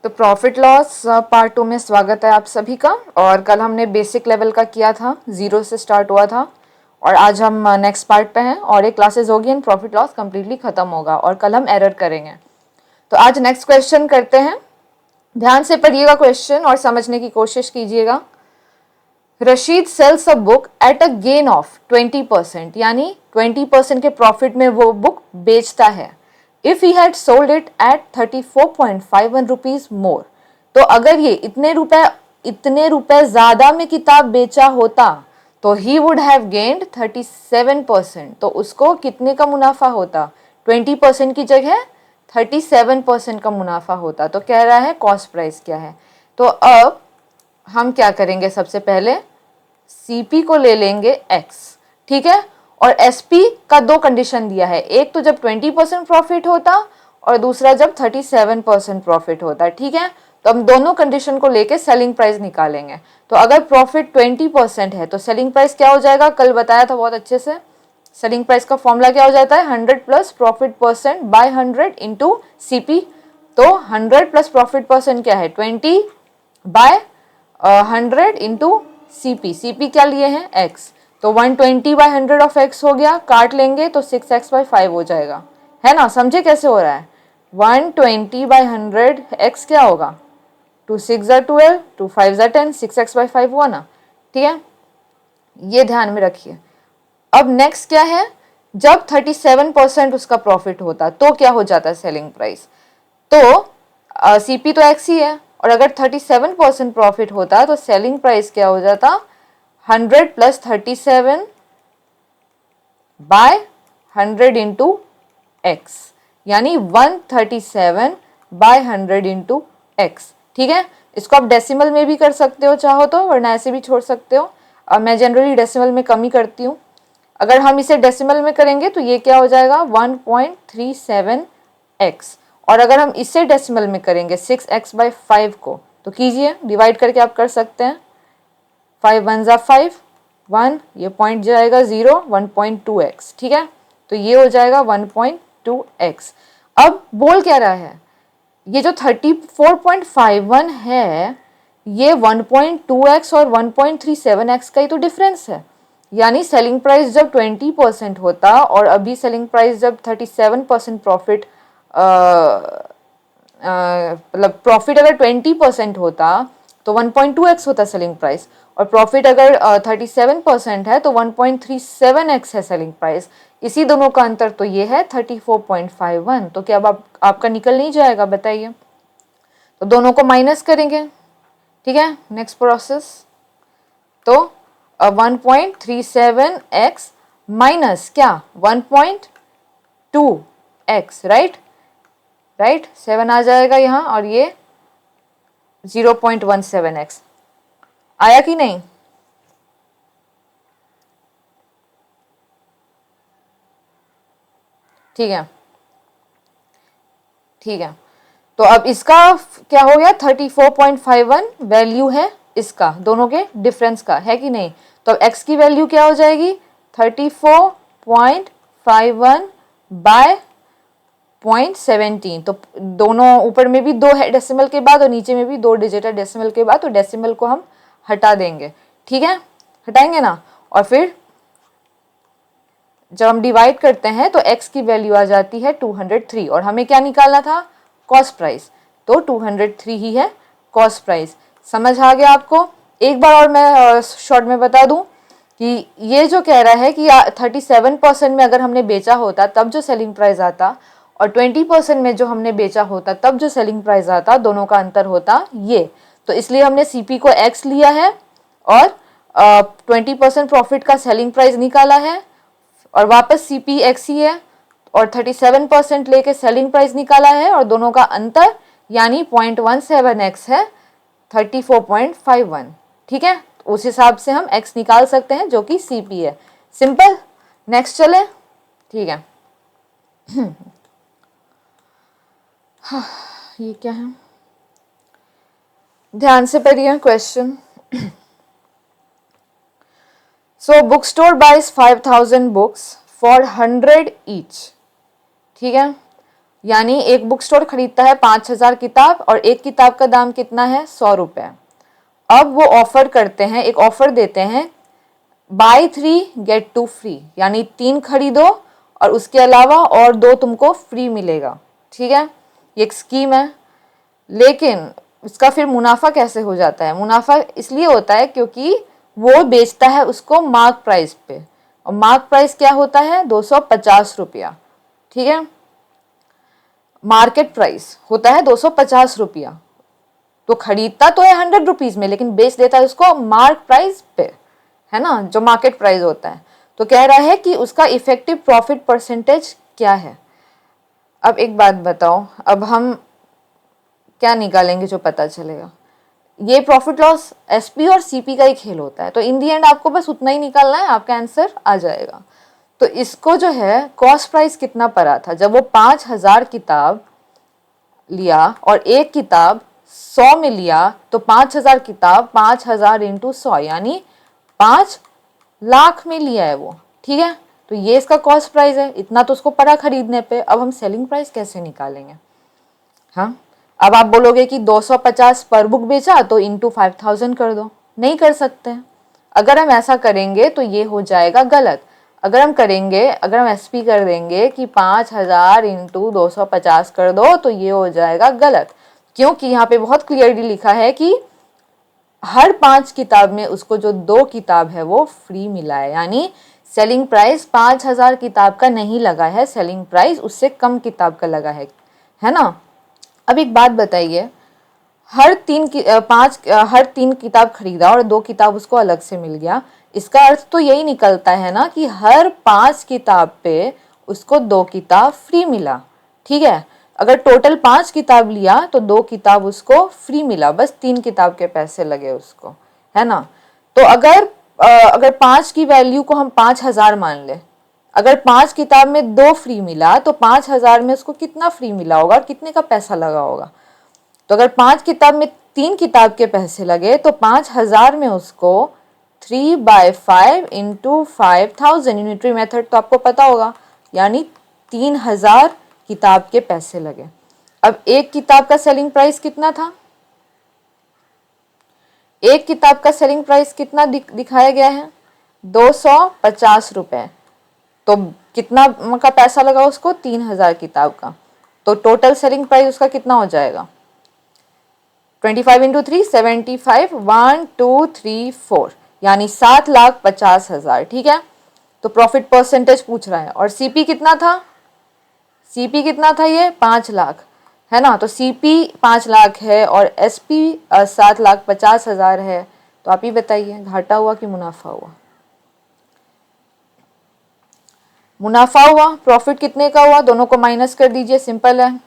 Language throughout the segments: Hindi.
तो प्रॉफिट लॉस पार्ट 2 में स्वागत है आप सभी का। और कल हमने बेसिक लेवल का किया था, 0 से स्टार्ट हुआ था, और आज हम नेक्स्ट पार्ट पे हैं और एक क्लासेस होगी एंड प्रॉफिट लॉस कम्प्लीटली खत्म होगा और कल हम एरर करेंगे। तो आज नेक्स्ट क्वेश्चन करते हैं। ध्यान से पढ़िएगा क्वेश्चन और समझने की कोशिश कीजिएगा। Rashid sells a book at a gain of 20%, यानी 20% के प्रॉफिट में वो बुक बेचता है। If he had sold it at 34.51 rupees more, तो अगर ये इतने रुपए ज्यादा में किताब बेचा होता तो ही वुड हैव गेन्ड 37%। तो उसको कितने का मुनाफा होता? 20% की जगह 37% का मुनाफा होता। तो कह रहा है कॉस्ट प्राइस क्या है। तो अब हम क्या करेंगे, सबसे पहले सीपी को ले लेंगे x, ठीक है। और एसपी का दो कंडीशन दिया है, एक तो जब 20% प्रॉफिट होता और दूसरा जब 37% प्रॉफिट होता, ठीक है। तो हम दोनों कंडीशन को लेके सेलिंग प्राइस निकालेंगे। तो अगर प्रॉफिट 20% है तो सेलिंग प्राइस क्या हो जाएगा, कल बताया था बहुत अच्छे से। सेलिंग प्राइस का फॉर्मूला क्या हो जाता है, 100 plus profit percent by 100 into CP. तो 100 प्लस प्रॉफिट परसेंट क्या है, 20 बाय 100 इंटू सीपी। सीपी क्या लिए हैं, x। तो 120 बाय 100 ऑफ x हो गया, काट लेंगे तो 6x बाय 5 हो जाएगा, है ना। समझे कैसे हो रहा है। 120 बाय 100 x क्या होगा, 2 6 12, 2 5 10, 6x बाय 5 हुआ ना, ठीक है। ये ध्यान में रखिए। अब नेक्स्ट क्या है, जब 37% उसका प्रॉफिट होता तो क्या हो जाता है सेलिंग प्राइस। तो सीपी तो x ही है, और अगर 37% प्रॉफिट होता तो सेलिंग प्राइस क्या हो जाता, 100 प्लस 37 बाय 100 इंटू एक्स, यानी 137 बाय 100 इंटू एक्स, ठीक है। इसको आप डेसिमल में भी कर सकते हो चाहो तो, वरना ऐसे भी छोड़ सकते हो। मैं जनरली डेसिमल में कम ही करती हूँ। अगर हम इसे डेसिमल में करेंगे तो ये क्या हो जाएगा, 1.37x। और अगर हम इसे डेसिमल में करेंगे 6x बाई 5 को, तो कीजिए, डिवाइड करके आप कर सकते हैं। 5 1 जा 5, 1, ये पॉइंट जाएगा 0, 1.2x, ठीक है। तो ये हो जाएगा 1.2x। अब बोल क्या रहा है, ये जो 34.51 है ये 1.2x और 1.37x का ही तो डिफरेंस है। यानी सेलिंग प्राइस जब 20% होता और अभी सेलिंग प्राइस जब 37% प्रॉफिट, मतलब प्रॉफिट अगर 20% होता तो 1.2x होता सेलिंग प्राइस, और प्रॉफिट अगर 37% है तो 1.37x है सेलिंग प्राइस। इसी दोनों का अंतर तो ये है 34.51। तो क्या अब आपका निकल नहीं जाएगा, बताइए। तो दोनों को माइनस करेंगे, ठीक है। नेक्स्ट प्रोसेस, तो 1.37x माइनस क्या, 1.2x, राइट 7 आ जाएगा यहाँ, और ये 0.17x आया कि नहीं। ठीक है, ठीक है। तो अब इसका क्या हो गया, 34.51 वैल्यू है इसका, दोनों के डिफरेंस का, है कि नहीं। तो अब x की वैल्यू क्या हो जाएगी, 34.51 बाय 0.17। तो दोनों ऊपर में भी 2 है डेसिमल के बाद और नीचे में भी 2 डिजिट है डेसिमल के बाद, तो डेसिमल को हम हटा देंगे, ठीक है। हटाएंगे ना, और फिर जब हम डिवाइड करते हैं तो x की वैल्यू आ जाती है 203, और हमें क्या निकालना था, कॉस्ट प्राइस। तो 203 ही है कॉस्ट प्राइस। समझ आ गया आपको। एक बार और मैं शॉर्ट में बता दूं कि ये जो कह रहा है कि 37% में अगर हमने बेचा होता तब जो सेलिंग प्राइस आता, और 20% में जो हमने बेचा होता तब जो सेलिंग प्राइस आता, दोनों का अंतर होता ये। तो इसलिए हमने सीपी को x लिया है और 20% प्रॉफिट का सेलिंग प्राइस निकाला है, और वापस सीपी एक्स ही है, और 37% लेके सेलिंग प्राइस निकाला है, और दोनों का अंतर यानी 0.17x है 34.51, ठीक है। उस हिसाब से हम x निकाल सकते हैं जो कि सीपी है। सिंपल। नेक्स्ट चले, ठीक है। ये क्या है, ध्यान से पढ़िए question. So bookstore buys 5,000 books for 100 each, ठीक है। यानी एक बुक स्टोर खरीदता है 5,000 किताब और एक किताब का दाम कितना है, 100 रुपये। अब वो ऑफर करते हैं, एक ऑफर देते हैं, बाय 3 गेट 2 फ्री, यानी 3 खरीदो और उसके अलावा और 2 तुमको फ्री मिलेगा। ठीक है, ये एक स्कीम है। लेकिन उसका फिर मुनाफा कैसे हो जाता है? मुनाफा इसलिए होता है क्योंकि वो बेचता है उसको मार्क प्राइस पे, और मार्क प्राइस क्या होता है, 250 रुपया। ठीक है, मार्केट प्राइस होता है 250 रुपया। तो खरीदता तो है 100 रुपीज में, लेकिन बेच देता है उसको मार्क प्राइस पे, है ना, जो मार्केट प्राइस होता है। तो कह रहा है कि उसका इफेक्टिव प्रॉफिट परसेंटेज क्या है। अब एक बात बताओ, अब हम क्या निकालेंगे जो पता चलेगा? ये प्रॉफिट लॉस एसपी और सीपी का ही खेल होता है, तो इन दी एंड आपको बस उतना ही निकालना है, आपका आंसर आ जाएगा। तो इसको जो है कॉस्ट प्राइस कितना पड़ा था जब वो 5,000 किताब लिया और एक किताब 100 में लिया, तो 5,000 किताब 5,000 इंटू 100 यानी 5 लाख में लिया है वो। ठीक है, तो ये इसका कॉस्ट प्राइस है, इतना तो उसको पड़ा खरीदने पे। अब हम सेलिंग प्राइस कैसे निकालेंगे? हाँ, अब आप बोलोगे कि 250 पर बुक बेचा तो इंटू 5,000 कर दो, नहीं कर सकते। अगर हम ऐसा करेंगे तो ये हो जाएगा गलत। अगर हम एसपी कर देंगे कि 5,000 इंटू 250 कर दो, तो ये हो जाएगा गलत, क्योंकि यहाँ पे बहुत क्लियरली लिखा है कि हर 5 किताब में उसको जो 2 किताब है वो फ्री मिला है, यानी सेलिंग प्राइस 5,000 किताब का नहीं लगा है, सेलिंग प्राइस उससे कम किताब का लगा है ना। अब एक बात बताइए, हर 3 किताब खरीदा और 2 किताब उसको अलग से मिल गया, इसका अर्थ तो यही निकलता है ना कि हर 5 किताब पे उसको 2 किताब फ्री मिला। ठीक है, अगर टोटल 5 किताब लिया तो 2 किताब उसको फ्री मिला, बस 3 किताब के पैसे लगे उसको, है ना। तो अगर 5 की वैल्यू को हम 5,000 मान ले, अगर 5 किताब में 2 फ्री मिला तो 5,000 में उसको कितना फ्री मिला होगा और कितने का पैसा लगा होगा? तो अगर 5 किताब में 3 किताब के पैसे लगे तो 5,000 में उसको 3/5 इंटू 5,000, यूनिटरी मेथड तो आपको पता होगा, यानी 3,000 किताब के पैसे लगे। अब एक किताब का सेलिंग प्राइस कितना था? एक किताब का सेलिंग प्राइस कितना दिखाया गया है? 250 रुपए। तो कितना का पैसा लगा उसको? 3,000 किताब का। तो टोटल सेलिंग प्राइस उसका कितना हो जाएगा? 25 इंटू 3 75, 1 2 3 4, यानी 7,50,000। ठीक है, तो प्रॉफिट परसेंटेज पूछ रहा है। और सीपी कितना था? सीपी कितना था? ये 5 लाख, है ना। तो सीपी 5 लाख है और एसपी 7,50,000 है। तो आप ही बताइए, घाटा हुआ कि मुनाफा हुआ? मुनाफा हुआ। प्रॉफिट कितने का हुआ? दोनों को माइनस कर दीजिए, सिंपल है।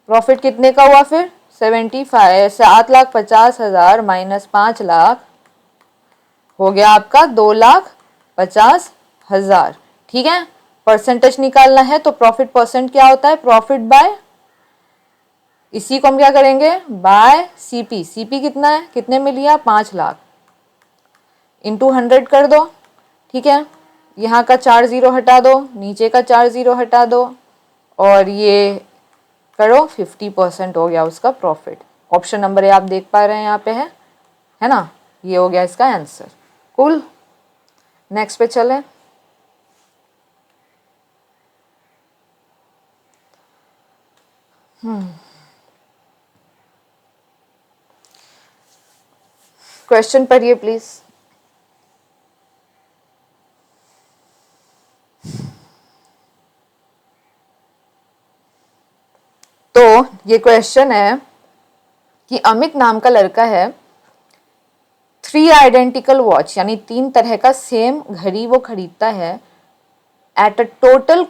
प्रॉफिट कितने का हुआ फिर? 7,50,000 माइनस 5 लाख हो गया आपका 2,50,000। ठीक है, परसेंटेज निकालना है तो प्रॉफिट परसेंट क्या होता है? प्रॉफिट बाय, इसी को हम क्या करेंगे? Bye CP. सीपी कितना है? कितने में लिया? 5 लाख इंटू 100 कर दो। ठीक है, यहाँ का 4 जीरो हटा दो, नीचे का 4 जीरो हटा दो, और ये करो, 50% हो गया उसका प्रॉफिट। ऑप्शन नंबर ए आप देख पा रहे हैं यहाँ पे है ना। ये हो गया इसका आंसर। कूल, नेक्स्ट पे चले। क्वेश्चन पढ़िए प्लीज। तो ये क्वेश्चन है कि अमित नाम का लड़का है, 3 आइडेंटिकल वॉच यानी 3 तरह का सेम घड़ी वो खरीदता है at a total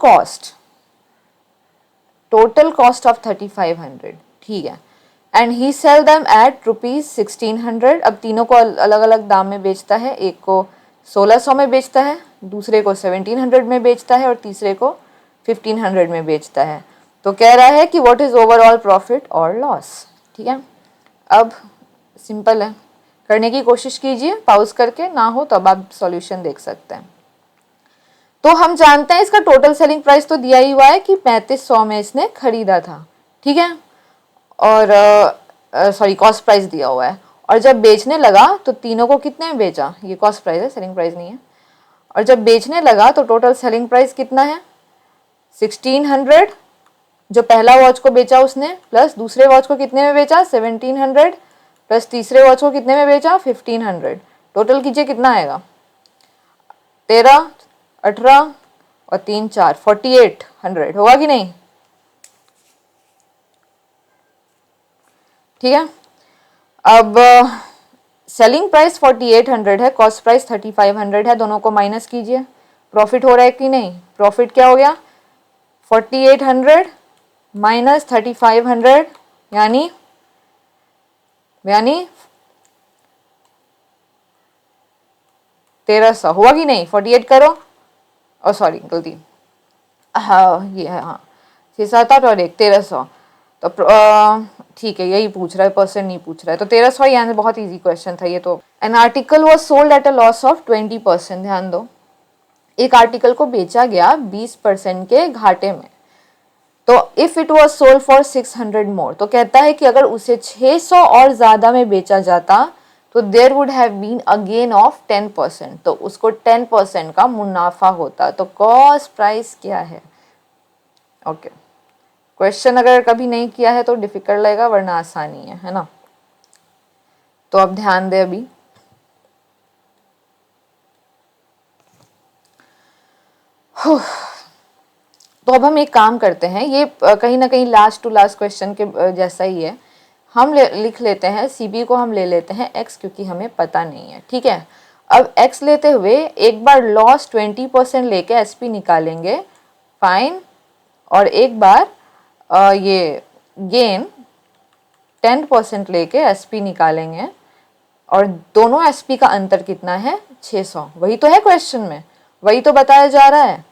cost of 3,500। ठीक है, and he sell them at ₹1,600। अब तीनों को अलग अलग दाम में बेचता है, एक को 1,600 में बेचता है, दूसरे को 1,700 में बेचता है और तीसरे को 1,500 में बेचता है। तो कह रहा है कि व्हाट इज ओवरऑल प्रॉफिट और लॉस। ठीक है, अब सिंपल है, करने की कोशिश कीजिए, पॉज करके, ना हो तो अब आप सॉल्यूशन देख सकते हैं। तो हम जानते हैं इसका टोटल सेलिंग प्राइस तो दिया ही हुआ है कि 3500 में इसने खरीदा था, ठीक है, और सॉरी कॉस्ट प्राइस दिया हुआ है। और जब बेचने लगा तो तीनों को कितने में बेचा, ये कॉस्ट प्राइस है, सेलिंग प्राइस नहीं है। और जब बेचने लगा तो टोटल सेलिंग प्राइस कितना है 1600, जो पहला वॉच को बेचा उसने, प्लस दूसरे वॉच को कितने में बेचा 1700, प्लस तीसरे वॉच को कितने में बेचा 1500। टोटल कीजिए कितना आएगा 13, 18 और 3 4 4800 होगा कि नहीं, ठीक है। अब सेलिंग प्राइस 4800 है, कॉस्ट प्राइस 3500 है, दोनों को माइनस कीजिए, प्रॉफिट हो रहा है कि नहीं। प्रॉफिट क्या हो गया 4800 माइनस 3500 यानी 1300 हुआ कि नहीं। 48 करो, और सॉरी गलती, हाँ ये है, हाँ 6 7 8 और 1 1300। तो ठीक है, यही पूछ रहा है, परसेंट नहीं पूछ रहा है, तो 1300 ही आंसर। बहुत इजी क्वेश्चन था ये तो। An article was sold at a loss of 20%, ध्यान दो, एक आर्टिकल को बेचा गया 20% के घाटे में। तो if it was sold for 600 मोर, तो कहता है कि अगर उसे 600 और ज्यादा में बेचा जाता तो there would have been a gain of 10%, तो उसको 10% का मुनाफा होता। तो कॉस्ट प्राइस क्या है। ओके, क्वेश्चन अगर कभी नहीं किया है तो डिफिकल्ट लगेगा, वरना आसानी है ना। तो अब ध्यान दे अभी, तो अब हम एक काम करते हैं, ये कहीं ना कहीं लास्ट टू लास्ट क्वेश्चन के जैसा ही है। हम लिख लेते हैं सीबी को, हम ले लेते हैं एक्स, क्योंकि हमें पता नहीं है, ठीक है। अब एक्स लेते हुए एक बार लॉस 20% लेके एसपी निकालेंगे, फाइन, और एक बार ये गेन 10% लेके एसपी निकालेंगे, और दोनों एसपी का अंतर कितना है 600। वही तो है क्वेश्चन में, वही तो बताया जा रहा है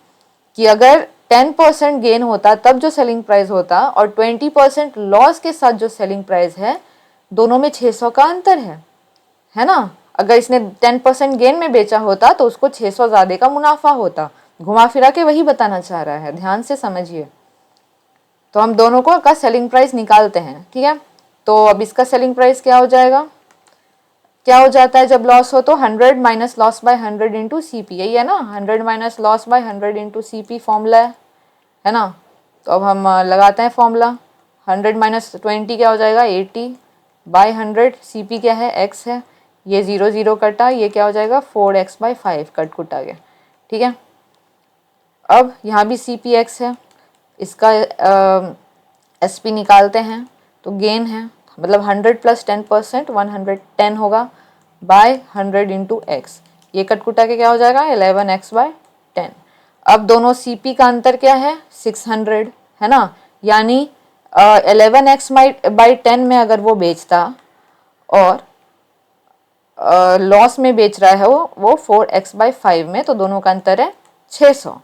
कि अगर 10% गेन होता तब जो सेलिंग प्राइस होता, और 20% लॉस के साथ जो सेलिंग प्राइस है, दोनों में 600 का अंतर है ना। अगर इसने 10% गेन में बेचा होता तो उसको 600 ज्यादा का मुनाफा होता। घुमा फिरा के वही बताना चाह रहा है, ध्यान से समझिए। तो हम दोनों को का सेलिंग प्राइस निकालते हैं, ठीक है। तो अब इसका सेलिंग प्राइस क्या हो जाएगा, क्या हो जाता है जब लॉस हो तो 100 minus loss by 100 into C P, यही है ना, 100 minus loss by 100 into C P formula है ना। तो अब हम लगाते हैं फॉर्मूला, 100 माइनस 20 क्या हो जाएगा 80 बाय 100, सी पी क्या है x है, ये 0 0 कटा, ये क्या हो जाएगा 4x बाई 5 कट कुट आ गया, ठीक है। अब यहाँ भी सी पी एक्स है, इसका एस पी निकालते हैं, तो गेन है, मतलब 100 प्लस 10%, 110 होगा, बाय 100 इंटू एक्स, ये कटकुटा के क्या हो जाएगा 11x बाय 10। अब दोनों सीपी का अंतर क्या है 600 है ना, यानी 11x बाई 10 में अगर वो बेचता और लॉस में बेच रहा है वो 4x बाई 5 में, तो दोनों का अंतर है 600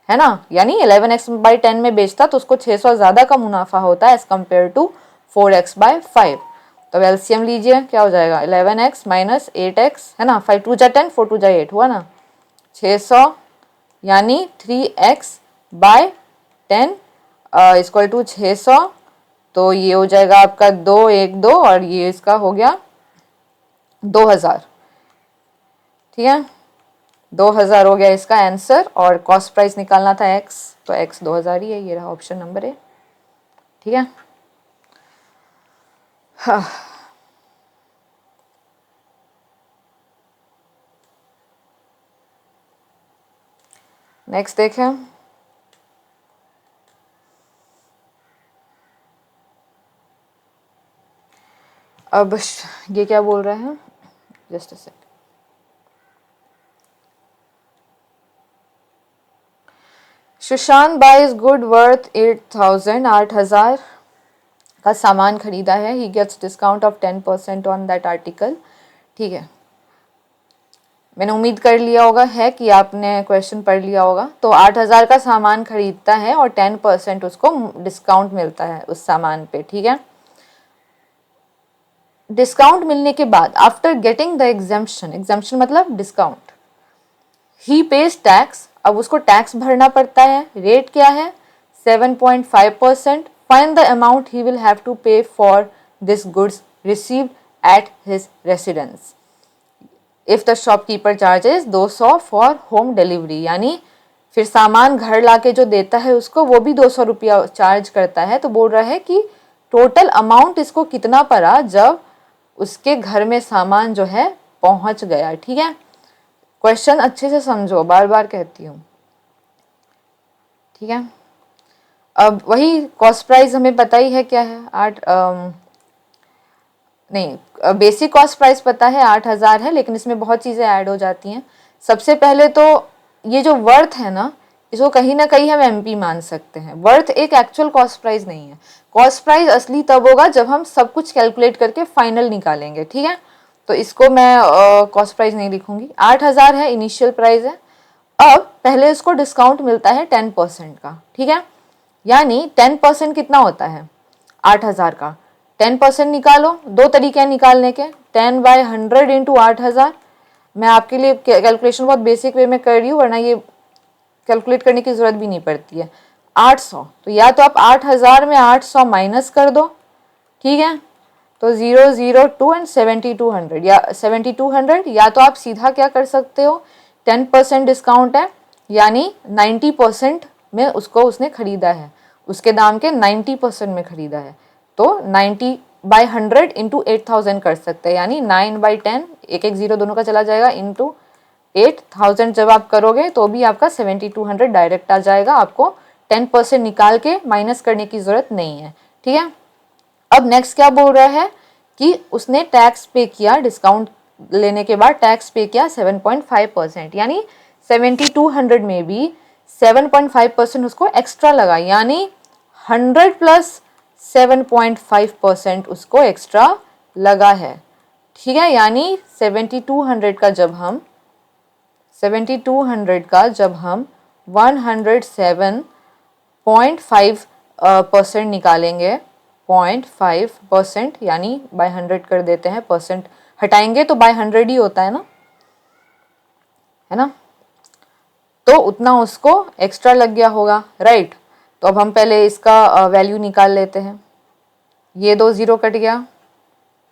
है ना। यानी 11x बाई 10 में बेचता तो उसको 600 ज्यादा का मुनाफा होता है as compare to 4x by 5। तो एलसीएम लीजिए, क्या हो जाएगा 11x माइनस 8x है ना, 5 2 जा 10, 4 2 जा 8 हुआ ना, 600 यानी 3x बाय 10 इक्वल टू 600। तो ये हो जाएगा आपका 2 1 2, और ये इसका हो गया 2000, ठीक है, 2000 हो गया इसका आंसर। और कॉस्ट प्राइस निकालना था x, तो x 2000 ही है, ये रहा ऑप्शन नंबर ए, ठीक है। हाँ। नेक्स्ट देखें, अब ये क्या बोल रहा है, just a second. Sushant buys good worth 8000, 8000 का सामान खरीदा है, he gets discount of 10% on that article, ठीक है। मैंने उम्मीद कर लिया होगा है कि आपने क्वेश्चन पढ़ लिया होगा। तो 8000 का सामान खरीदता है और 10% उसको डिस्काउंट मिलता है उस सामान पे, ठीक है। डिस्काउंट मिलने के बाद after getting the exemption, exemption मतलब डिस्काउंट, ही पेज टैक्स अब उसको टैक्स भरना पड़ता है। रेट क्या है? 7.5%। Find the amount he will have to pay for this goods received at his residence if the shopkeeper charges 200 for home delivery. यानी फिर सामान घर लाके जो देता है उसको वो भी 200 रुपया चार्ज करता है। तो बोल रहा है कि टोटल अमाउंट इसको कितना पड़ा जब उसके घर में सामान जो है पहुंच गया। ठीक है, क्वेश्चन अच्छे से समझो, बार बार कहती हूँ। ठीक है, अब वही कॉस्ट प्राइस हमें पता ही है क्या है, नहीं बेसिक कॉस्ट प्राइस पता है 8,000 है, लेकिन इसमें बहुत चीज़ें ऐड हो जाती हैं। सबसे पहले तो ये जो वर्थ है ना, इसको कहीं ना कहीं हम एमपी मान सकते हैं। वर्थ एक एक्चुअल कॉस्ट प्राइस नहीं है। कॉस्ट प्राइस असली तब होगा जब हम सब कुछ कैलकुलेट करके फाइनल निकालेंगे। ठीक है, तो इसको मैं कॉस्ट प्राइस नहीं लिखूंगी। 8,000 है, इनिशियल प्राइस है। अब पहले इसको डिस्काउंट मिलता है 10% का। ठीक है, यानी 10% कितना होता है 8,000 का? 10% निकालो। दो तरीके हैं निकालने के, 10/100 इंटू 8,000। मैं आपके लिए कैलकुलेशन बहुत बेसिक वे में कर रही हूँ, वरना ये कैलकुलेट करने की जरूरत भी नहीं पड़ती है। 800, तो या तो आप 8,000 में 800 माइनस कर दो। ठीक है, तो 002 एंड 7200 या 7200, या तो आप सीधा क्या कर सकते हो, 10% डिस्काउंट है यानी 90% में उसको उसने खरीदा है, उसके दाम के 90% में खरीदा है, तो 90/100 इंटू 8,000 कर सकते हैं, यानी 9/10, एक एक जीरो दोनों का चला जाएगा, इंटू 8,000 जब आप करोगे तो भी आपका 7,200 डायरेक्ट आ जाएगा। आपको 10% निकाल के माइनस करने की जरूरत नहीं है। ठीक है, अब नेक्स्ट क्या बोल रहा है कि उसने टैक्स पे किया, डिस्काउंट लेने के बाद टैक्स पे किया 7.5%, यानी 7,200 में भी 7.5% उसको एक्स्ट्रा लगा, यानी 100 प्लस 7.5% उसको एक्स्ट्रा लगा है। ठीक है, यानी 7,200 का जब हम 107.5% निकालेंगे, 0.5% यानी बाय 100 कर देते हैं, परसेंट हटाएंगे तो बाय 100 ही होता है ना, है ना, तो उतना उसको एक्स्ट्रा लग गया होगा। राइट, तो अब हम पहले इसका वैल्यू निकाल लेते हैं। ये 2 0 कट गया,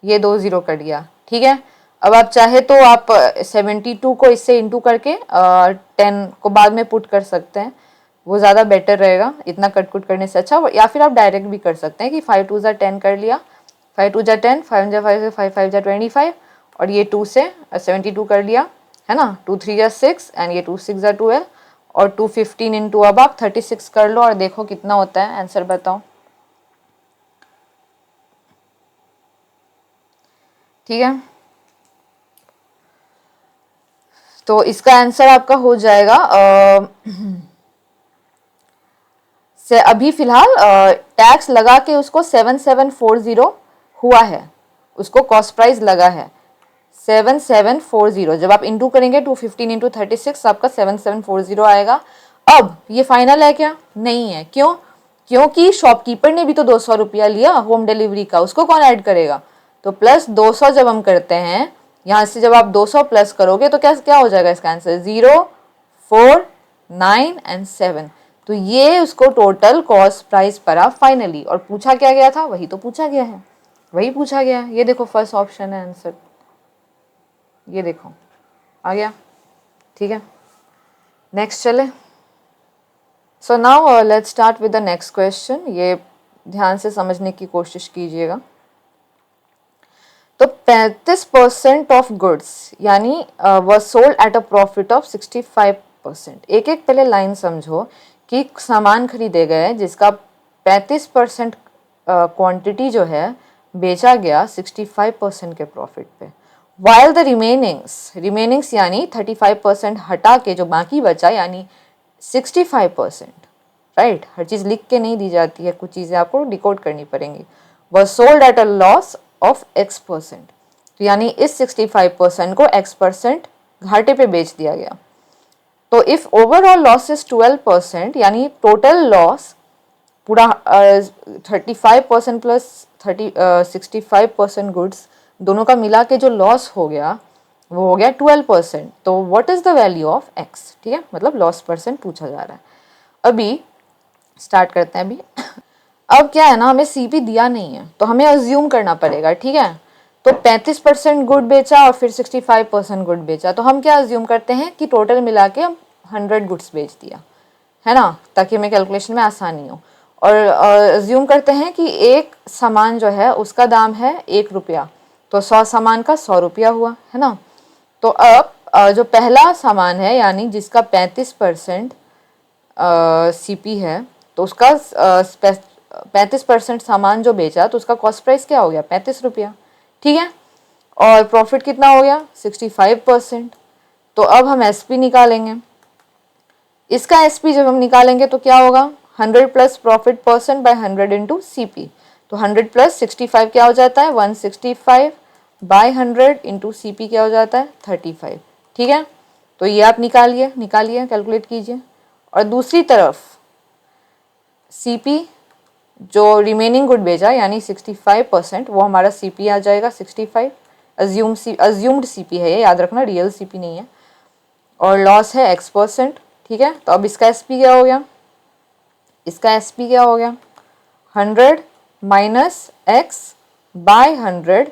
ये 2 0 कट गया। ठीक है, अब आप चाहे तो आप 72 को इससे इंटू करके 10 को बाद में पुट कर सकते हैं, वो ज़्यादा बेटर रहेगा इतना कट कुट करने से अच्छा। या फिर आप डायरेक्ट भी कर सकते हैं कि 5 2 जा 10 कर लिया, 5 2 जा 10, 5 जा 5 5 5 जा 25, और ये 2 से 72 कर लिया, है ना, 2 3 जा 6 एंड ये 2 6 जा 12, और 215 इंटू अब आप 36 कर लो और देखो कितना होता है, आंसर बताओ। ठीक है, तो इसका आंसर आपका हो जाएगा से अभी फिलहाल टैक्स लगा के उसको 7740 हुआ है, उसको कॉस्ट प्राइस लगा है 7740। जब आप इंटू करेंगे 215 इंटू 36 आपका 7740 आएगा। अब ये फाइनल है क्या? नहीं है। क्यों? क्योंकि शॉपकीपर ने भी तो 200 रुपया लिया होम डिलीवरी का, उसको कौन ऐड करेगा? तो प्लस 200 जब हम करते हैं, यहाँ से जब आप 200 प्लस करोगे तो क्या क्या हो जाएगा इसका आंसर? 0 4 9 एंड 7। तो ये उसको टोटल कॉस्ट प्राइस पड़ा फाइनली। और पूछा क्या गया था? वही तो पूछा गया है, वही पूछा गया है। ये देखो फर्स्ट ऑप्शन है आंसर, ये देखो आ गया। ठीक है, नेक्स्ट चले। So now let's start with the next question. ये ध्यान से समझने की कोशिश कीजिएगा। तो 35% ऑफ गुड्स यानी was sold at a profit of 65%। एक एक पहले लाइन समझो कि सामान खरीदे गए जिसका 35% क्वांटिटी जो है बेचा गया 65% के प्रॉफिट पे, वाइल द रिमेनिंग्स यानी 35% हटा के जो बाकी बचा यानी 65%, राइट, हर चीज़ लिख के नहीं दी जाती है, कुछ चीज़ें आपको डिकोड करनी पड़ेंगी। Was sold at a loss of X%, तो यानी इस 65% को X% घाटे पे बेच दिया गया। तो इफ ओवरऑल लॉस इज 12%, यानी टोटल लॉस पूरा 35% प्लस 65% गुड्स दोनों का मिला के जो लॉस हो गया वो हो गया 12%। तो what is the value of x, ठीक है, मतलब लॉस परसेंट पूछा जा रहा है। अभी स्टार्ट करते हैं। अभी अब क्या है ना, हमें सीपी दिया नहीं है तो हमें अज्यूम करना पड़ेगा, ठीक है। तो 35% गुड बेचा और फिर 65% गुड बेचा, तो हम क्या अज्यूम करते हैं कि टोटल मिला के 100 गुड्स बेच दिया, है ना, ताकि हमें कैलकुलेशन में आसानी हो। और अज्यूम करते हैं कि एक सामान जो है उसका दाम है 1 रुपया, तो 100 सामान का 100 रुपया हुआ, है ना। तो अब जो पहला सामान है यानी जिसका 35% सीपी है, तो उसका 35% सामान जो बेचा तो उसका कॉस्ट प्राइस क्या हो गया, 35 रुपया, ठीक है। और प्रॉफिट कितना हो गया, 65%। तो अब हम एसपी निकालेंगे। इसका एसपी जब हम निकालेंगे तो क्या होगा, 100 plus profit percent by 100 into CP. तो 100 प्लस 65 क्या हो जाता है, 165 बाय 100 इंटू सीपी क्या हो जाता है, 35, ठीक है। तो ये आप निकालिए कैलकुलेट कीजिए। और दूसरी तरफ सीपी जो रिमेनिंग गुड बेचा यानी 65%, वो हमारा सीपी आ जाएगा 65। अज्यूम्ड सीपी है ये, याद रखना, रियल सीपी नहीं है। और लॉस है x%, ठीक है। तो अब इसका एसपी क्या हो गया, इसका एसपी क्या हो गया, 100 माइनस एक्स बाय 100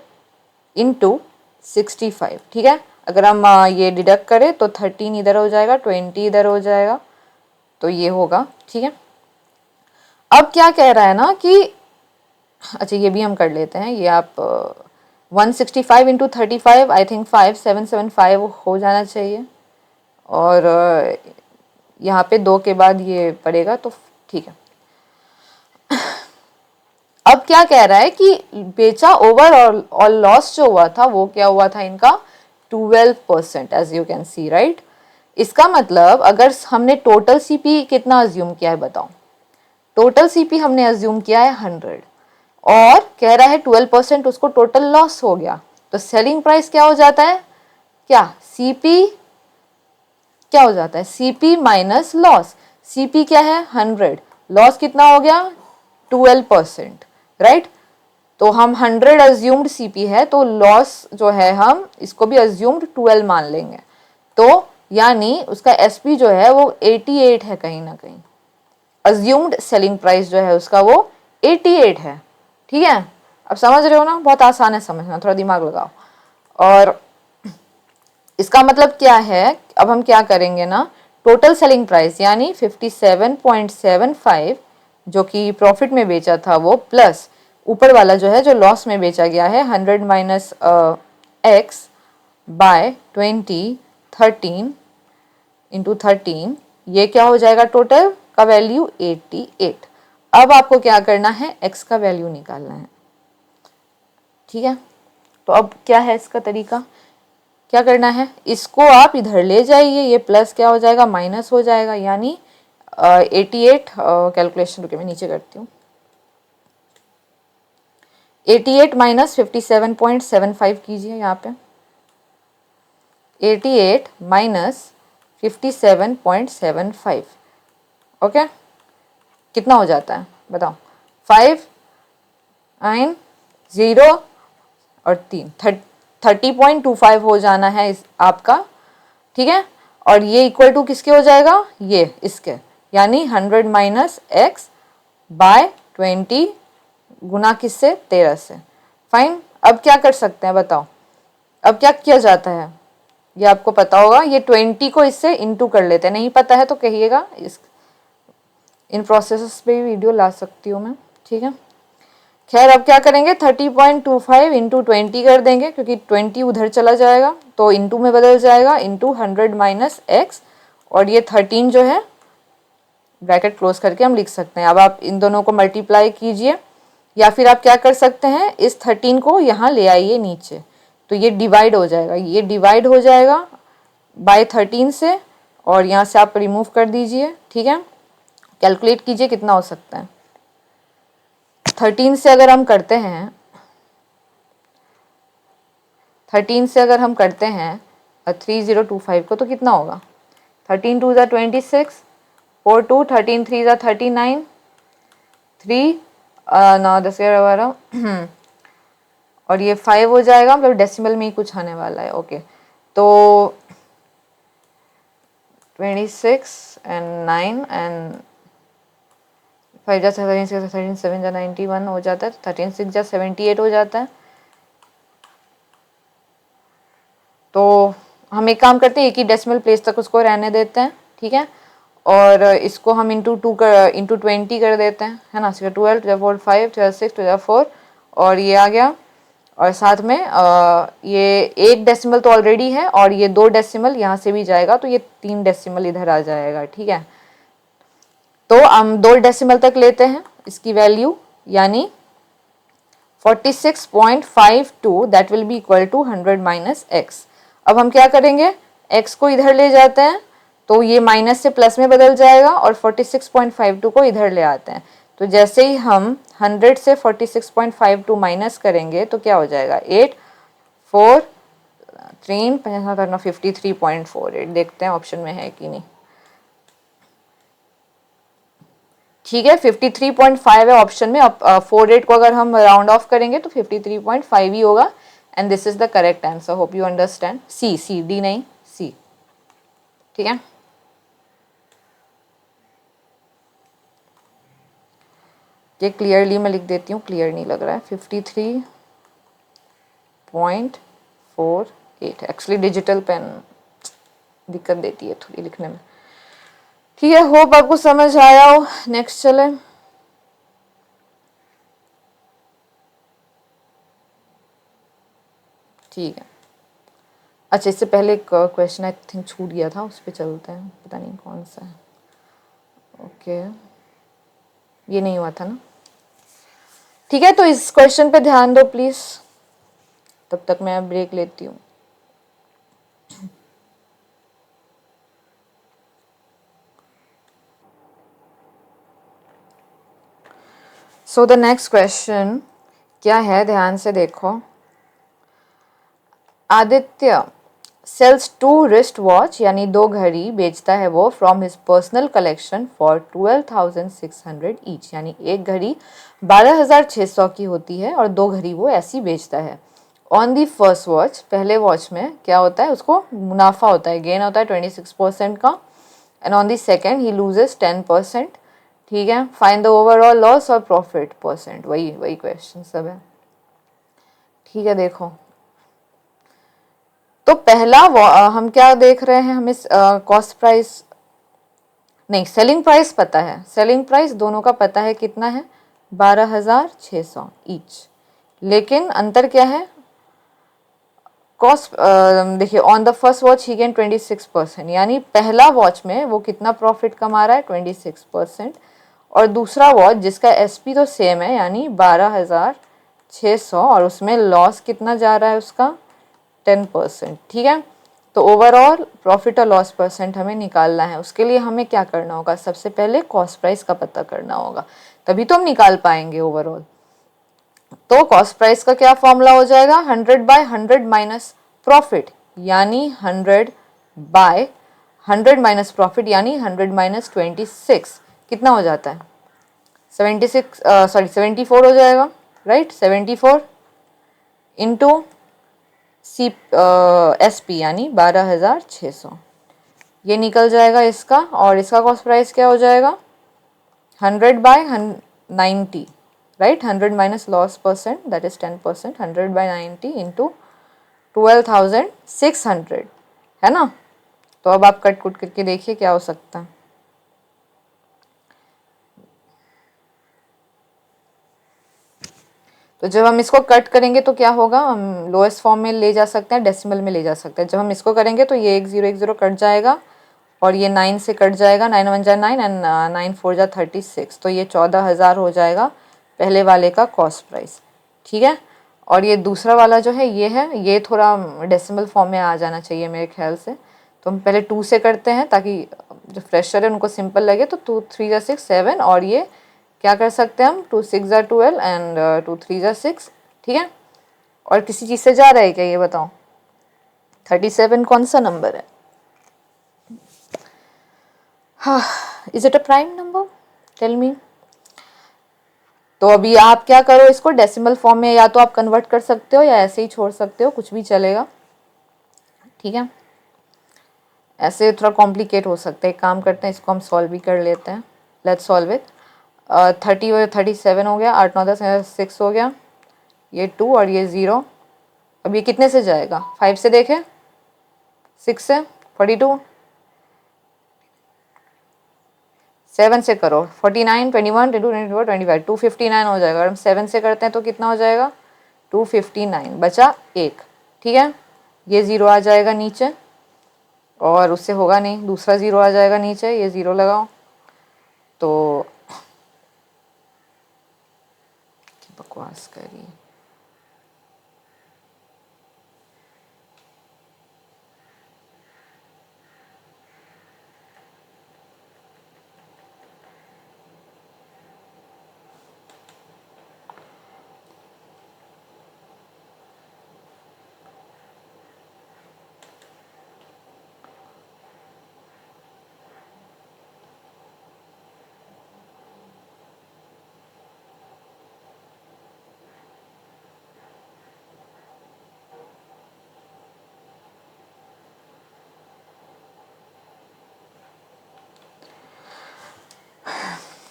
इंटू 65, ठीक है। अगर हम ये डिडक्ट करें तो 13 इधर हो जाएगा, 20 इधर हो जाएगा, तो ये होगा, ठीक है। अब क्या कह रहा है ना कि अच्छा ये भी हम कर लेते हैं, ये आप 165 इंटू 35 आई थिंक 5775 हो जाना चाहिए। और यहाँ पे 2 के बाद ये पड़ेगा, तो ठीक है। अब क्या कह रहा है कि बेचा ओवरऑल और लॉस जो हुआ था वो क्या हुआ था इनका, 12%, as you can see, right. इसका मतलब अगर हमने टोटल सीपी कितना अज्यूम किया है बताओ, टोटल सीपी हमने अज्यूम किया है 100 और कह रहा है 12% उसको टोटल लॉस हो गया, तो सेलिंग प्राइस क्या हो जाता है, क्या सीपी क्या हो जाता है, सीपी माइनस लॉस। सीपी क्या है 100, लॉस कितना हो गया 12%, राइट। तो हम 100 अज्यूम्ड सीपी है, तो लॉस जो है हम इसको भी अज्यूम्ड 12 मान लेंगे। तो यानी उसका एसपी जो है वो 88 है, कहीं ना कहीं अज्यूम्ड सेलिंग प्राइस जो है उसका वो 88 है, ठीक है। अब समझ रहे हो ना, बहुत आसान है समझना, थोड़ा दिमाग लगाओ। और इसका मतलब क्या है, अब हम क्या करेंगे ना, टोटल सेलिंग प्राइस यानी 57.75 जो कि प्रॉफिट में बेचा था वो, प्लस ऊपर वाला जो है जो लॉस में बेचा गया है 100 माइनस एक्स बाय 20, 13 इंटू 13, ये क्या हो जाएगा, टोटल का वैल्यू 88। अब आपको क्या करना है, एक्स का वैल्यू निकालना है, ठीक है। तो अब क्या है इसका तरीका, क्या करना है, इसको आप इधर ले जाइए, ये प्लस क्या हो जाएगा, माइनस हो जाएगा, यानी 88 कैलकुलेशन रुके मैं नीचे करती हूँ, 88 माइनस 57.75 कीजिए यहाँ पे, 88 माइनस 57.75, ओके, कितना हो जाता है बताओ, 5 9 0 और 3 30.25 हो जाना है इस आपका, ठीक है। और ये इक्वल टू किसके हो जाएगा, ये इसके, यानी 100 माइनस एक्स बाय 20 गुना किससे, 13 से, फाइन। अब क्या कर सकते हैं बताओ, अब क्या किया जाता है, ये आपको पता होगा, ये 20 को इससे इंटू कर लेते हैं, नहीं पता है तो कहिएगा, इस इन प्रोसेस पे भी वीडियो ला सकती हूँ मैं, ठीक है। खैर अब क्या करेंगे, 30.25 इंटू 20 कर देंगे, क्योंकि 20 उधर चला जाएगा तो इंटू में बदल जाएगा, इंटू 100 माइनस एक्स, और ये 13 जो है ब्रैकेट क्लोज करके हम लिख सकते हैं। अब आप इन दोनों को मल्टीप्लाई कीजिए, या फिर आप क्या कर सकते हैं, इस 13 को यहाँ ले आइए नीचे, तो ये डिवाइड हो जाएगा, ये डिवाइड हो जाएगा बाय 13 से, और यहाँ से आप रिमूव कर दीजिए, ठीक है। कैलकुलेट कीजिए कितना हो सकता है, 13 से अगर हम करते हैं, 13 से अगर हम करते हैं 3025 को, तो कितना होगा, 13 2 ज़ा 26, 4 2 13 3 ज़ा 39, 3 9 10 11 12 और ये 5 हो जाएगा, मतलब डेसिमल में ही कुछ आने वाला है, ओके। तो 26 एंड 9 एंड 5 जा 13 7 जा 91 हो जाता है, 13 6 जा 78 हो जाता है। तो हम एक काम करते हैं, एक ही डेसिमल प्लेस तक उसको रहने देते हैं, ठीक है। और इसको हम इंटू 20 कर देते हैं, है ना। 12 12 4 5 12 6 12 4 और ये आ गया। और साथ में ये एक डेसिमल तो ऑलरेडी है और ये 2 डेसिमल यहाँ से भी जाएगा, तो ये 3 डेसिमल इधर आ जाएगा, ठीक है। तो हम 2 डेसिमल तक लेते हैं इसकी वैल्यू, यानी 46.52 that will be equal to 100 minus x. अब हम क्या करेंगे, x को इधर ले जाते हैं तो ये माइनस से प्लस में बदल जाएगा और 46.52 को इधर ले आते हैं। तो जैसे ही हम 100 से 46.52 माइनस करेंगे तो क्या हो जाएगा, 8 4 3 53.48। देखते हैं ऑप्शन में है कि नहीं। ठीक है, 53.5 है ऑप्शन में। अब 48 को अगर हम राउंड ऑफ करेंगे तो 53.5 ही होगा and this is the correct answer. Hope you understand. C D नहीं, सी, ठीक है। ये क्लियरली मैं लिख देती हूँ, क्लियर नहीं लग रहा है। 53.48। एक्चुअली डिजिटल पेन दिक्कत देती है थोड़ी लिखने में। ठीक है, होप आपको समझ आया हो। नेक्स्ट चले। ठीक है, अच्छा इससे पहले एक क्वेश्चन आई थिंक छूट गया था, उस पर चलते हैं, पता नहीं कौन सा है। ओके, ये नहीं हुआ था ना। ठीक है, तो इस क्वेश्चन पे ध्यान दो प्लीज, तब तक मैं ब्रेक लेती हूँ। सो द नेक्स्ट क्वेश्चन क्या है, ध्यान से देखो। आदित्य सेल्स 2 रिस्ट वॉच यानी 2 घड़ी बेचता है वो from his personal collection for 12,600 each, यानी एक घड़ी 12,600 की होती है और 2 घड़ी वो ऐसी बेचता है। ऑन दी फर्स्ट वॉच, पहले वॉच में क्या होता है, उसको मुनाफा होता है, गेन होता है 26% का। And on the second he loses 10%। ठीक है, फाइंड द ओवरऑल लॉस और प्रॉफिट परसेंट। वही क्वेश्चन सब है। ठीक है, देखो तो पहला हम क्या देख रहे हैं, हमें कॉस्ट प्राइस नहीं, सेलिंग प्राइस पता है। सेलिंग प्राइस दोनों का पता है, कितना है, 12,600 ईच। लेकिन अंतर क्या है, कॉस्ट। देखिए, on the first watch he gain 26%, यानी पहला वॉच में वो कितना प्रॉफिट कमा रहा है, 26%। और दूसरा वॉच जिसका एसपी तो सेम है, यानी 12,600, और उसमें लॉस कितना जा रहा है उसका, 10%। ठीक है, तो ओवरऑल प्रॉफिट और लॉस परसेंट हमें निकालना है। उसके लिए हमें क्या करना होगा, सबसे पहले कॉस्ट प्राइस का पता करना होगा, तभी तो हम निकाल पाएंगे ओवरऑल। तो कॉस्ट प्राइस का क्या फॉर्मूला हो जाएगा, 100 बाय 100 माइनस प्रॉफिट, यानी 100 बाय 100 माइनस प्रॉफिट, यानी 100 माइनस 26 कितना हो जाता है, 74 हो जाएगा, राइट। 74 इंटू एस पी यानी 12,600, ये निकल जाएगा इसका। और इसका कॉस्ट प्राइस क्या हो जाएगा, 100 by 90, right. 100 minus loss percent that is 10%, 100 by 90 into 12,600, है ना। तो अब आप कट कुट करके देखिए क्या हो सकता है। तो जब हम इसको कट करेंगे तो क्या होगा, हम लोएस्ट फॉर्म में ले जा सकते हैं, डेसिमल में ले जा सकते हैं। जब हम इसको करेंगे तो ये 1 0 कट जाएगा और ये 9 से कट जाएगा, 9 1 जा 9 एंड 9 4 जा 36, तो ये 14,000 हो जाएगा पहले वाले का कॉस्ट प्राइस। ठीक है, और ये दूसरा वाला जो है ये है, ये थोड़ा डेसिमल फॉर्म में आ जाना चाहिए मेरे ख्याल से। तो हम पहले 2 से करते हैं ताकि जो फ्रेशर है उनको सिंपल लगे। तो 2 3 जा 6 7, और ये क्या कर सकते हैं हम, 2 6 जा 12 एंड 2 3 जा 6। ठीक है, और किसी चीज़ से जा रहा है क्या, ये बताओ। 37 कौन सा नंबर है, हाँ, is it a prime number, tell me. तो अभी आप क्या करो, इसको डेसिमल फॉर्म में या तो आप कन्वर्ट कर सकते हो या ऐसे ही छोड़ सकते हो, कुछ भी चलेगा। ठीक है, ऐसे थोड़ा कॉम्प्लिकेट हो सकता है, एक काम करते हैं इसको हम सॉल्व भी कर लेते हैं। Let's solve it. 30 और 37 हो गया, 8 9 10 6 हो गया, ये 2 और ये 0। अब ये कितने से जाएगा, 5 से देखें, 6 से, 42, 7 से करो, 49 21 22 24 25, 259 हो जाएगा। अगर हम 7 से करते हैं तो कितना हो जाएगा, 259, बचा 1। ठीक है, ये 0 आ जाएगा नीचे, और उससे होगा नहीं, दूसरा 0 आ जाएगा नीचे, ये 0 लगाओ तो बकवास करिए।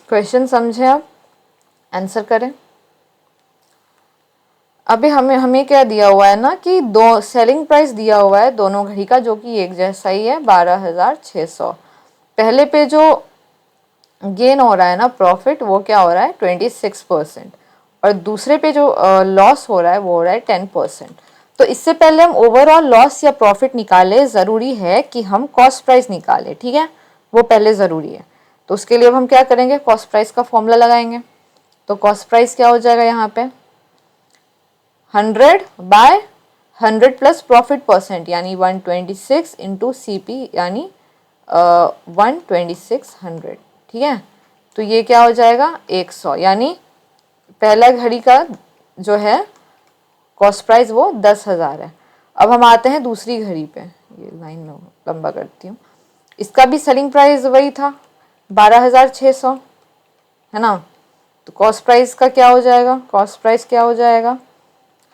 क्वेश्चन समझे आप, आंसर करें। अभी हमें क्या दिया हुआ है ना कि दो सेलिंग प्राइस दिया हुआ है दोनों घड़ी का, जो कि एक जैसा ही है, 12,600। पहले पे जो गेन हो रहा है ना प्रॉफिट, वो क्या हो रहा है, 26%, और दूसरे पे जो लॉस हो रहा है वो हो रहा है 10%। तो इससे पहले हम ओवरऑल लॉस या प्रॉफिट निकाले, ज़रूरी है कि हम कॉस्ट प्राइस निकालें। ठीक है, वो पहले ज़रूरी है। तो उसके लिए अब हम क्या करेंगे, कॉस्ट प्राइस का फॉर्मूला लगाएंगे। तो कॉस्ट प्राइस क्या हो जाएगा यहाँ पे, 100/100 प्लस प्रॉफिट परसेंट, यानी 126 इंटू CP, यानी 12600। ठीक है, तो ये क्या हो जाएगा, 100, यानी पहला घड़ी का जो है कॉस्ट प्राइस वो 10,000 है। अब हम आते हैं दूसरी घड़ी पे, ये लाइन लंबा करती हूँ। इसका भी सेलिंग प्राइस वही था, 12,600, है ना। तो कॉस्ट प्राइस का क्या हो जाएगा, कॉस्ट प्राइस क्या हो जाएगा,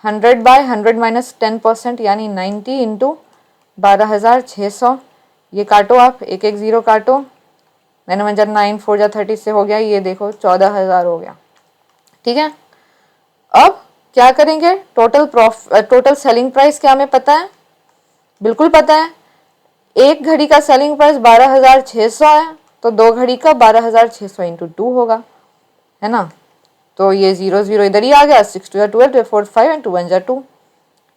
100/100 माइनस 10%, यानी 90 इंटू 12,600। ये काटो आप, एक एक 0 काटो, 9 1 जा 9, 4 जा 30 से हो गया, ये देखो 14,000 हो गया। ठीक है, अब क्या करेंगे, टोटल सेलिंग प्राइस क्या हमें पता है, बिल्कुल पता है। एक घड़ी का सेलिंग प्राइस 12,600 है, तो दो घड़ी का 12,600 इंटू 2 होगा, है ना। तो ये 0 0 इधर ही आ गया, 6 2 12, 4 5 एंड 2 1 2।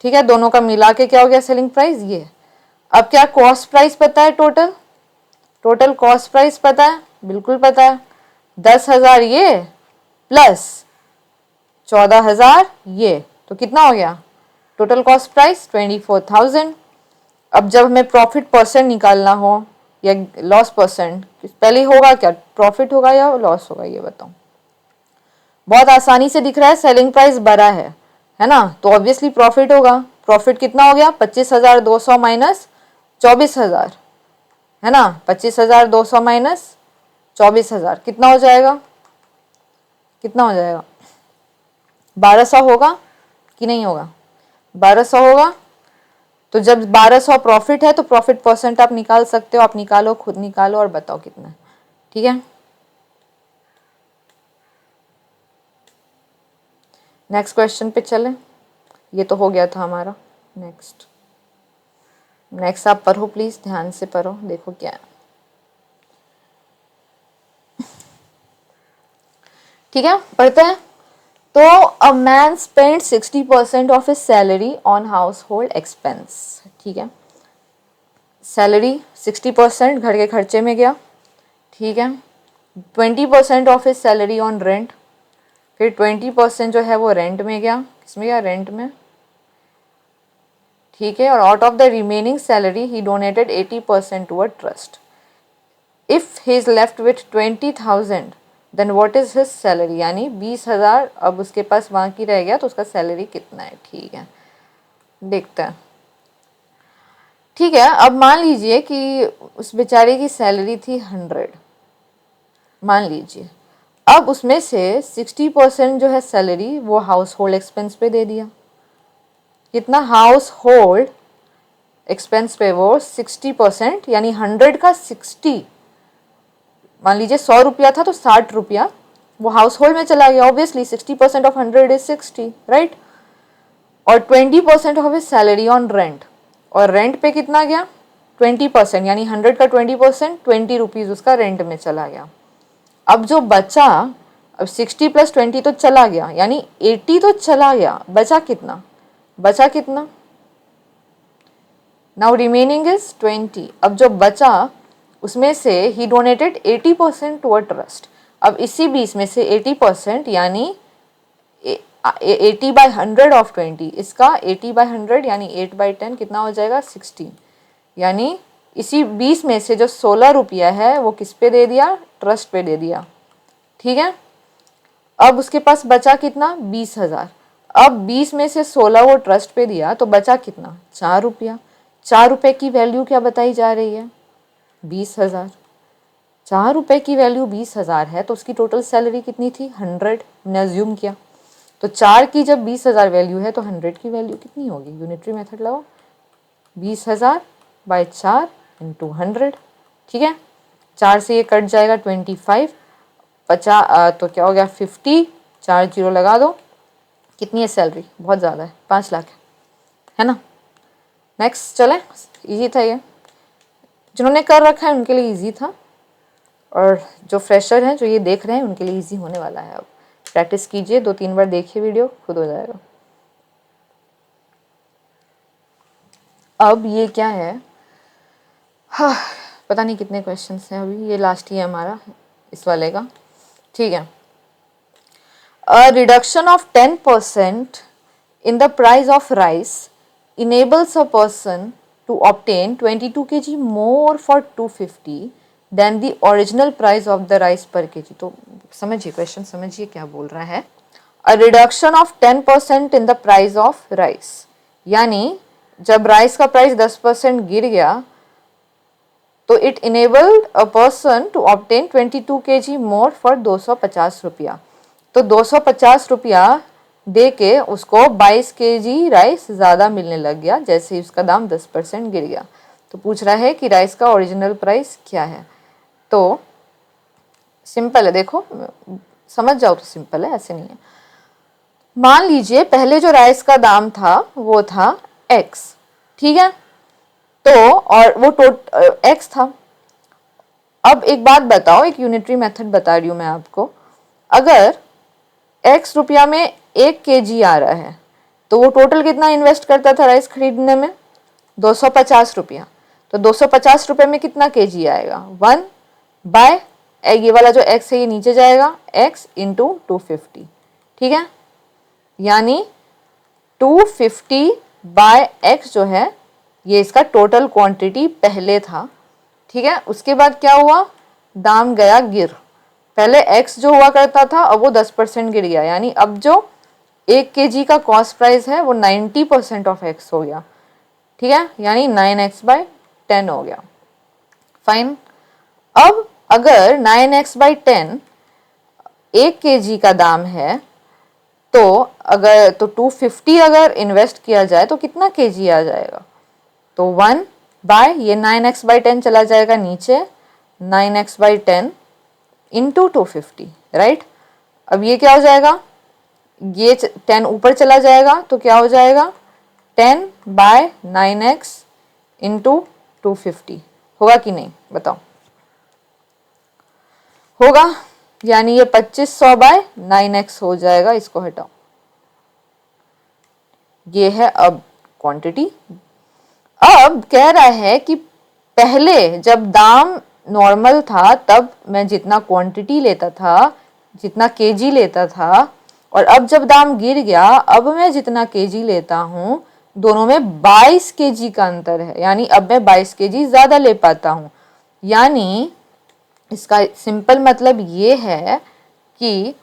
ठीक है, दोनों का मिला के क्या हो गया सेलिंग प्राइस ये। अब क्या कॉस्ट प्राइस पता है, टोटल कॉस्ट प्राइस पता है, बिल्कुल पता है, 10,000 ये प्लस 14,000 ये, तो कितना हो गया टोटल कॉस्ट प्राइस, 24,000। अब जब हमें प्रॉफिट परसेंट निकालना हो या लॉस परसेंट, पहले होगा क्या, प्रॉफिट होगा या लॉस होगा, ये बताओ। बहुत आसानी से दिख रहा है, सेलिंग प्राइस बड़ा है ना, तो ऑब्वियसली प्रॉफिट होगा। प्रॉफिट कितना हो गया, 25,200 माइनस 24,000, है ना। 25,200 माइनस 24,000 कितना हो जाएगा, कितना हो जाएगा, 1200 होगा कि नहीं होगा, 1200 होगा। तो जब 1200 प्रॉफिट है तो प्रॉफिट परसेंट आप निकाल सकते हो, आप निकालो, खुद निकालो और बताओ कितना। ठीक है, नेक्स्ट क्वेश्चन पे चले, ये तो हो गया था हमारा। नेक्स्ट आप पढ़ो प्लीज, ध्यान से पढ़ो, देखो क्या है। ठीक है, पढ़ते हैं। तो a man spend 60% of his salary on house hold expense. ठीक है, सैलरी 60% घर के खर्चे में गया। ठीक है, 20% of his salary on rent, फिर 20% जो है वो रेंट में गया, किसमें गया, रेंट में। ठीक है, और out of the remaining salary he donated 80% to a trust. If he is left with 20,000 then what is his salary, यानी 20,000 अब उसके पास बाकी रह गया, तो उसका सैलरी कितना है। ठीक है, देखते हैं। ठीक है, अब मान लीजिए कि उस बेचारे की सैलरी थी 100, मान लीजिए। अब उसमें से 60% जो है सैलरी वो हाउस होल्ड एक्सपेंस पे दे दिया। कितना, हाउस होल्ड एक्सपेंस पे वो 60%, यानी 100 का 60, मान लीजिए 100 रुपया था तो 60 रुपया वो हाउस होल्ड में चला गया। Obviously 60% of 100 is 60, right. और 20% of his salary on rent, और रेंट पे कितना गया 20%, यानी 100 का 20%, 20 रुपीज़ उसका रेंट में चला गया। अब जो बचा, अब 60 + 20 तो चला गया, यानी 80 तो चला गया, बचा कितना, बचा कितना, नाउ रिमेनिंग इज 20। अब जो बचा उसमें से ही डोनेटेड 80% टू अ ट्रस्ट। अब इसी 20 में से 80%, यानी 80/100 ऑफ 20, इसका 80/100 यानी 8/10 कितना हो जाएगा 16, यानी इसी 20 में से जो 16 रुपया है वो किस पे दे दिया, ट्रस्ट पे दे दिया, ठीक है। अब उसके पास बचा कितना 20,000। अब 20 में से 16 वो ट्रस्ट पे दिया तो बचा कितना 4 रुपया। 4 रुपये की वैल्यू क्या बताई जा रही है 20,000। 4 रुपये की वैल्यू 20,000 है तो उसकी टोटल सैलरी कितनी थी 100, हमने अज्यूम किया। तो 4 की जब 20,000 वैल्यू है तो 100 की वैल्यू कितनी होगी, यूनिटरी मेथड लगाओ, 20,000/4 × 100, ठीक है। 4 से ये कट जाएगा 25, 50 तो क्या हो गया 50, 4 जीरो लगा दो, कितनी है सैलरी, बहुत ज़्यादा है 5 लाख है ना। नेक्स्ट चले, इजी था ये, जिन्होंने कर रखा है उनके लिए इजी था, और जो फ्रेशर हैं जो ये देख रहे हैं उनके लिए इजी होने वाला है। अब प्रैक्टिस कीजिए, 2-3 बार देखिए वीडियो, खुद हो जाएगा। अब ये क्या है, हाँ पता नहीं कितने क्वेश्चंस हैं अभी, ये लास्ट ही है हमारा इस वाले का, ठीक है। A reduction of 10% in the price of rice enables a person to obtain 22 kg more for 250 than the original price of the rice per kg। तो समझिए क्वेश्चन, समझिए क्या बोल रहा है। A reduction of 10% in the price of rice, यानी जब राइस का प्राइस 10% गिर गया तो it enabled a person to obtain 22 kg more for 250 रुपया। तो 250 रुपया दे के उसको 22 kg राइस ज़्यादा मिलने लग गया जैसे ही उसका दाम 10% गिर गया। तो पूछ रहा है कि राइस का ओरिजिनल प्राइस क्या है। तो सिंपल है, देखो समझ जाओ तो सिंपल है, ऐसे नहीं है। मान लीजिए पहले जो राइस का दाम था वो था x, ठीक है, तो और वो x था। अब एक बात बताओ, एक यूनिटरी मेथड बता रही हूँ मैं आपको, अगर x रुपया में 1 kg आ रहा है तो वो टोटल कितना इन्वेस्ट करता था राइस खरीदने में 250 रुपया। तो 250 रुपये में कितना kg आएगा 1/, ये वाला जो x है ये नीचे जाएगा, x × 250, ठीक है, यानी 250/x जो है ये इसका टोटल क्वांटिटी पहले था, ठीक है। उसके बाद क्या हुआ, दाम गया गिर, पहले x जो हुआ करता था अब वो 10% गिर गया, यानी अब जो 1 kg का कॉस्ट प्राइस है वो 90% ऑफ x हो गया, ठीक है, यानी 9x/10 हो गया, फाइन। अब अगर 9x/10 1 kg का दाम है तो अगर तो 250 अगर इन्वेस्ट किया जाए तो कितना kg आ जाएगा, तो 1/, ये 9x/10 चला जाएगा नीचे, 9x/10 × 250, राइट। अब ये क्या हो जाएगा, ये 10 ऊपर चला जाएगा तो क्या हो जाएगा 10/9x × 250, होगा कि नहीं बताओ, होगा, यानी ये 2500/9x हो जाएगा, इसको हटाओ, ये है अब क्वांटिटी। अब कह रहा है कि पहले जब दाम नॉर्मल था तब मैं जितना क्वांटिटी लेता था, जितना केजी लेता था, और अब जब दाम गिर गया अब मैं जितना केजी लेता हूँ, दोनों में 22 केजी का अंतर है, यानी अब मैं 22 केजी ज़्यादा ले पाता हूँ। यानी इसका सिंपल मतलब ये है कि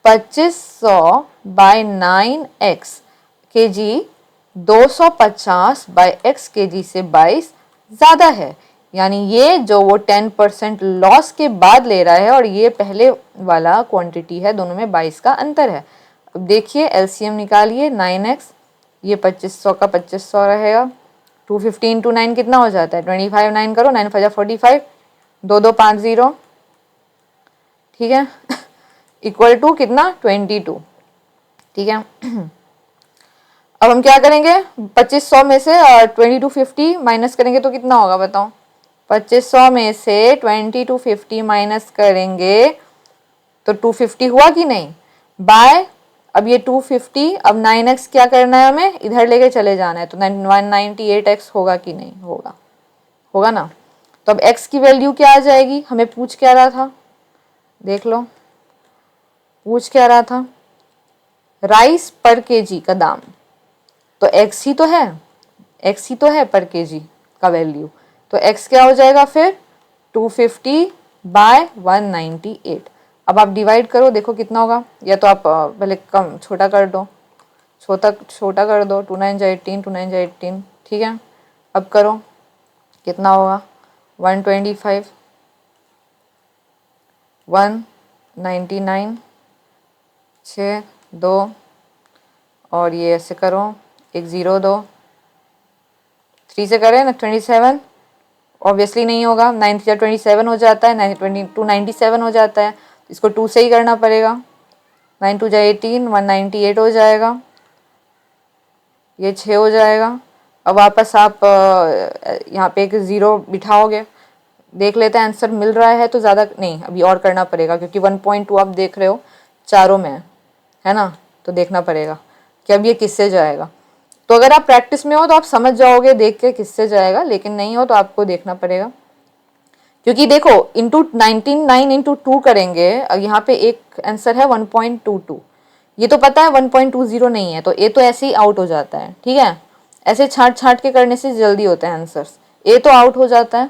2500/9x केजी 250/x केजी से 22 ज़्यादा है, यानी ये जो वो 10% लॉस के बाद ले रहा है और ये पहले वाला क्वांटिटी है, दोनों में 22 का अंतर है। अब देखिए एलसीएम निकालिए, 9x ये 2500 का 2500 रहेगा, 250 इंटू 9 कितना हो जाता है 25, 9 करो, 9 5 45, 2 2 5 0, ठीक है इक्वल टू कितना 22, ठीक है। अब हम क्या करेंगे 2500 में से 2250 माइनस करेंगे तो कितना होगा बताओ। 2500 में से 2250 माइनस करेंगे तो 250 हुआ कि नहीं, बाय अब ये 250, अब 9x क्या करना है हमें, इधर लेके चले जाना है, तो 198x होगा कि नहीं, होगा, होगा ना। तो अब x की वैल्यू क्या आ जाएगी, हमें पूछ क्या रहा था, देख लो पूछ क्या रहा था, राइस पर केजी का दाम, तो x ही तो है, x ही तो है पर केजी का वैल्यू, तो x क्या हो जाएगा फिर 250 बाय 198। अब आप डिवाइड करो देखो कितना होगा, या तो आप पहले कम छोटा कर दो, छोटा कर दो, 2 9 18, 2 9 18, ठीक है। अब करो कितना होगा 125, 199, 6 2 और ये ऐसे करो, एक 0 2, 3 से करें ना 27, ऑब्वियसली नहीं होगा, 9 3 27 हो जाता है, 297 हो जाता है, इसको 2 से ही करना पड़ेगा, 9 2 18, 198 हो जाएगा, ये 6 हो जाएगा। अब वापस आप यहाँ पे एक 0 बिठाओगे, देख लेते हैं आंसर मिल रहा है तो ज़्यादा नहीं, अभी और करना पड़ेगा क्योंकि 1.2 आप देख रहे हो चारों में है ना, तो देखना पड़ेगा कि अब ये किससे जाएगा। तो अगर आप प्रैक्टिस में हो तो आप समझ जाओगे देख के किससे जाएगा, लेकिन नहीं हो तो आपको देखना पड़ेगा, क्योंकि देखो इंटू 99 इंटू 2 करेंगे, अब यहाँ पे एक आंसर है 1.22, ये तो पता है 1.20 नहीं है, तो ये तो ऐसे ही आउट हो जाता है, ठीक है। ऐसे छाट छाट के करने से जल्दी होते हैं आंसर्स, ए तो आउट हो जाता है,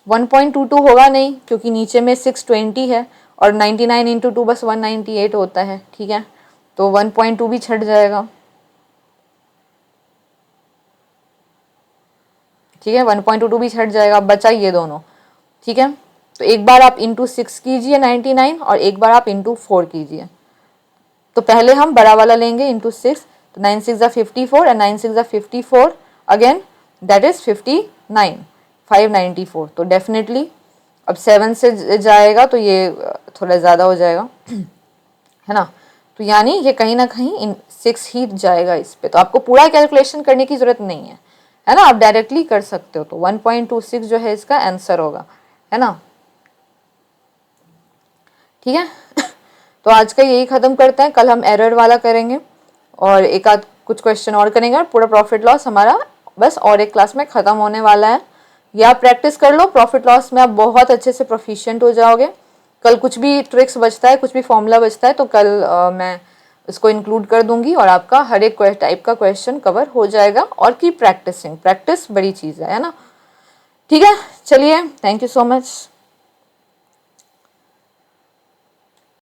1.22 होगा नहीं क्योंकि नीचे में 620 है और 99 इंटू 2 बस 198 होता है, ठीक है, तो 1.2 भी छट जाएगा, ठीक है, 1.22 भी छट जाएगा, बचा ये दोनों, ठीक है। तो एक बार आप इंटू 6 कीजिए 99 और एक बार आप इंटू 4 कीजिए, तो पहले हम बड़ा वाला लेंगे इंटू 6, तो 9 6 54 एंड 9 6 54 अगेन दैट इज 59 594, तो डेफिनेटली अब 7 से जाएगा तो ये थोड़ा ज़्यादा हो जाएगा है ना, तो यानी ये कहीं ना कहीं 6 ही जाएगा इस पे, तो आपको पूरा कैलकुलेशन करने की ज़रूरत नहीं है ना, आप डायरेक्टली कर सकते हो, तो 1.26 जो है इसका आंसर होगा, है ना, ठीक है तो आज का यही ख़त्म करते हैं, कल हम एरर वाला करेंगे और एक आध कुछ क्वेश्चन और करेंगे और पूरा प्रॉफिट लॉस हमारा बस और एक क्लास में ख़त्म होने वाला है। ये आप प्रैक्टिस कर लो, प्रॉफिट लॉस में आप बहुत अच्छे से प्रोफिशिएंट हो जाओगे। कल कुछ भी ट्रिक्स बचता है, कुछ भी फॉर्मूला बचता है तो कल मैं इसको इंक्लूड कर दूंगी और आपका हर एक टाइप का क्वेश्चन कवर हो जाएगा। और की प्रैक्टिस बड़ी चीज़ है ना, ठीक है, चलिए, थैंक यू सो मच।